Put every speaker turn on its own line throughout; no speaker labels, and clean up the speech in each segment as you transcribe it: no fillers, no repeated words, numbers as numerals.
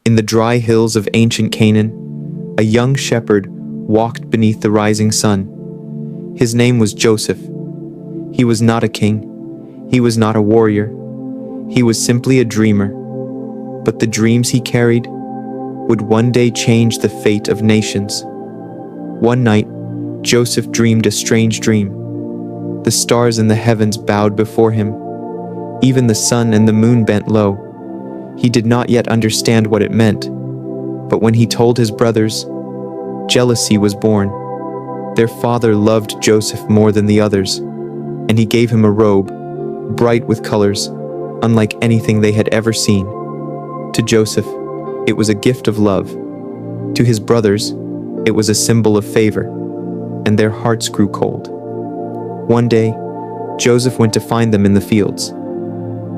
In the dry hills of ancient Canaan, a young shepherd walked beneath the rising sun. His name was Joseph. He was not a king. He was not a warrior. He was simply a dreamer. But the dreams he carried would one day change the fate of nations. One night, Joseph dreamed a strange dream. The stars in the heavens bowed before him. Even the sun and the moon bent low. He did not yet understand what it meant. But when he told his brothers, jealousy was born. Their father loved Joseph more than the others, and he gave him a robe, bright with colors, unlike anything they had ever seen. To Joseph, it was a gift of love. To his brothers, it was a symbol of favor, and their hearts grew cold. One day, Joseph went to find them in the fields.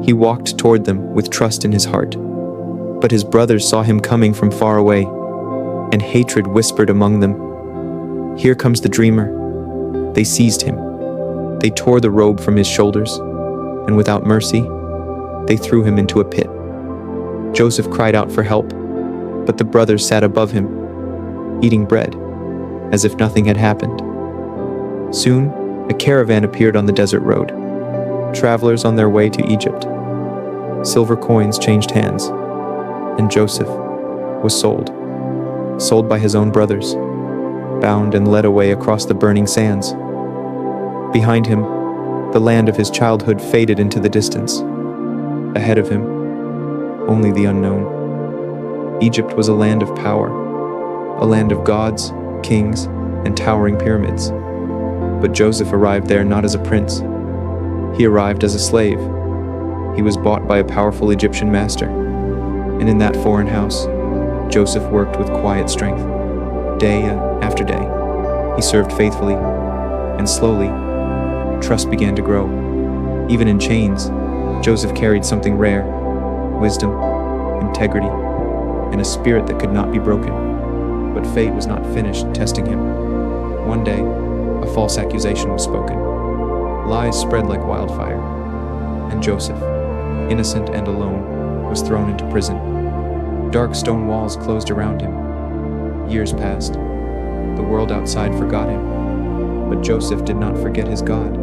He walked toward them with trust in his heart. But his brothers saw him coming from far away, and hatred whispered among them. "Here comes the dreamer." They seized him. They tore the robe from his shoulders, and without mercy, they threw him into a pit. Joseph cried out for help, but the brothers sat above him, eating bread, as if nothing had happened. Soon, a caravan appeared on the desert road, travelers on their way to Egypt. Silver coins changed hands, and Joseph was sold by his own brothers, bound and led away across the burning sands. Behind him, the land of his childhood faded into the distance. Ahead of him, only the unknown. Egypt was a land of power, a land of gods, kings, and towering pyramids. But Joseph arrived there not as a prince. He arrived as a slave. He was bought by a powerful Egyptian master. And in that foreign house, Joseph worked with quiet strength. Day after day, he served faithfully, and slowly, trust began to grow. Even in chains, Joseph carried something rare: wisdom, integrity, and a spirit that could not be broken. But fate was not finished testing him. One day, a false accusation was spoken. Lies spread like wildfire, and Joseph, innocent and alone, was thrown into prison. Dark stone walls closed around him. Years passed. The world outside forgot him, but Joseph did not forget his God.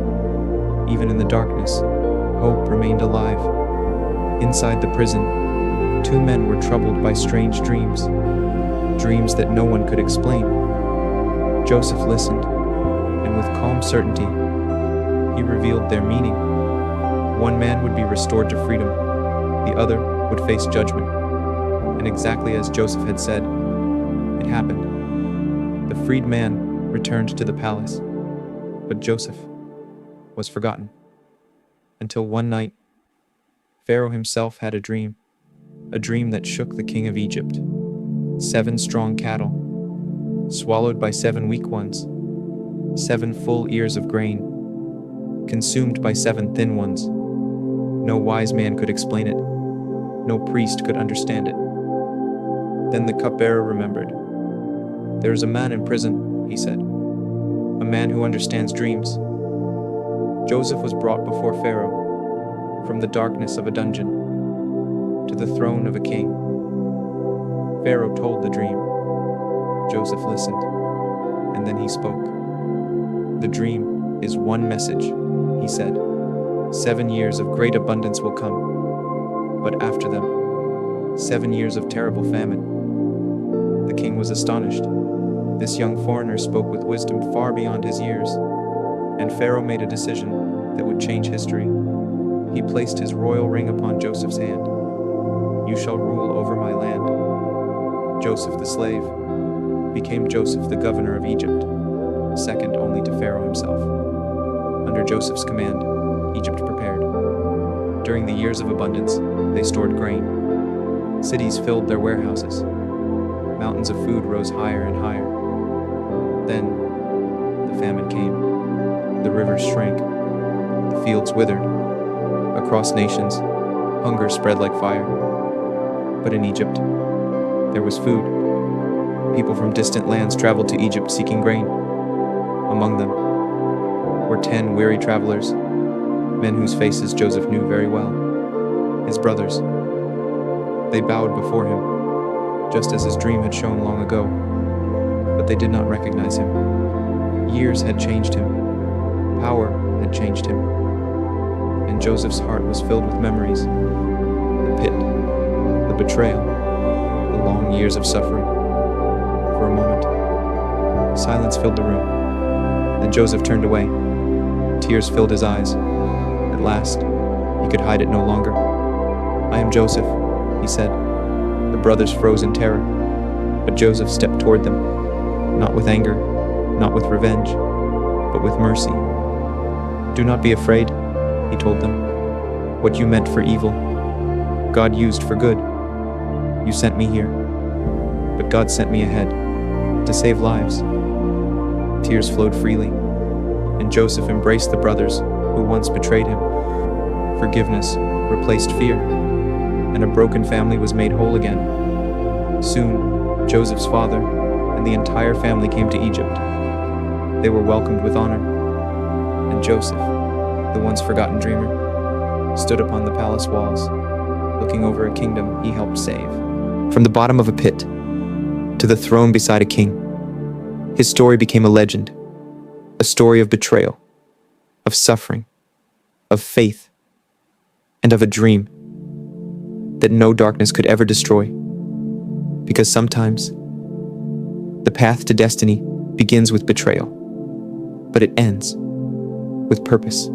Even in the darkness, hope remained alive. Inside the prison, two men were troubled by strange dreams, dreams that no one could explain. Joseph listened, and with calm certainty, he revealed their meaning. One man would be restored to freedom, the other would face judgment. And exactly as Joseph had said, it happened. The freed man returned to the palace, but Joseph was forgotten. Until one night, Pharaoh himself had a dream that shook the king of Egypt. 7 strong cattle, swallowed by 7 weak ones, 7 full ears of grain, consumed by 7 thin ones. No wise man could explain it. No priest could understand it. Then the cupbearer remembered. "There is a man in prison," he said, "a man who understands dreams." Joseph was brought before Pharaoh, from the darkness of a dungeon to the throne of a king. Pharaoh told the dream. Joseph listened, and then he spoke. "The dream is one message," he said. 7 years of great abundance will come, but after them, 7 years of terrible famine." The king was astonished. This young foreigner spoke with wisdom far beyond his years, and Pharaoh made a decision that would change history. He placed his royal ring upon Joseph's hand. "You shall rule over my land." Joseph the slave became Joseph the governor of Egypt, second only to Pharaoh himself. Under Joseph's command, Egypt prepared. During the years of abundance, they stored grain. Cities filled their warehouses. Mountains of food rose higher and higher. Then, the famine came. The rivers shrank. The fields withered. Across nations, hunger spread like fire. But in Egypt, there was food. People from distant lands traveled to Egypt seeking grain. Among them were 10 weary travelers, men whose faces Joseph knew very well. His brothers. They bowed before him. just as his dream had shown long ago. But they did not recognize him. Years had changed him. Power had changed him. And Joseph's heart was filled with memories. The pit, the betrayal, the long years of suffering. For a moment, silence filled the room. Then Joseph turned away. Tears filled his eyes. At last, he could hide it no longer. "I am Joseph," he said. The brothers froze in terror, but Joseph stepped toward them, not with anger, not with revenge, but with mercy. "Do not be afraid," he told them. "What you meant for evil, God used for good. You sent me here, but God sent me ahead to save lives." Tears flowed freely, and Joseph embraced the brothers who once betrayed him. Forgiveness replaced fear, and a broken family was made whole again. Soon, Joseph's father and the entire family came to Egypt. They were welcomed with honor, and Joseph, the once forgotten dreamer, stood upon the palace walls, looking over a kingdom he helped save. From the bottom of a pit to the throne beside a king, his story became a legend, a story of betrayal, of suffering, of faith, and of a dream that no darkness could ever destroy. Because sometimes, the path to destiny begins with betrayal, but it ends with purpose.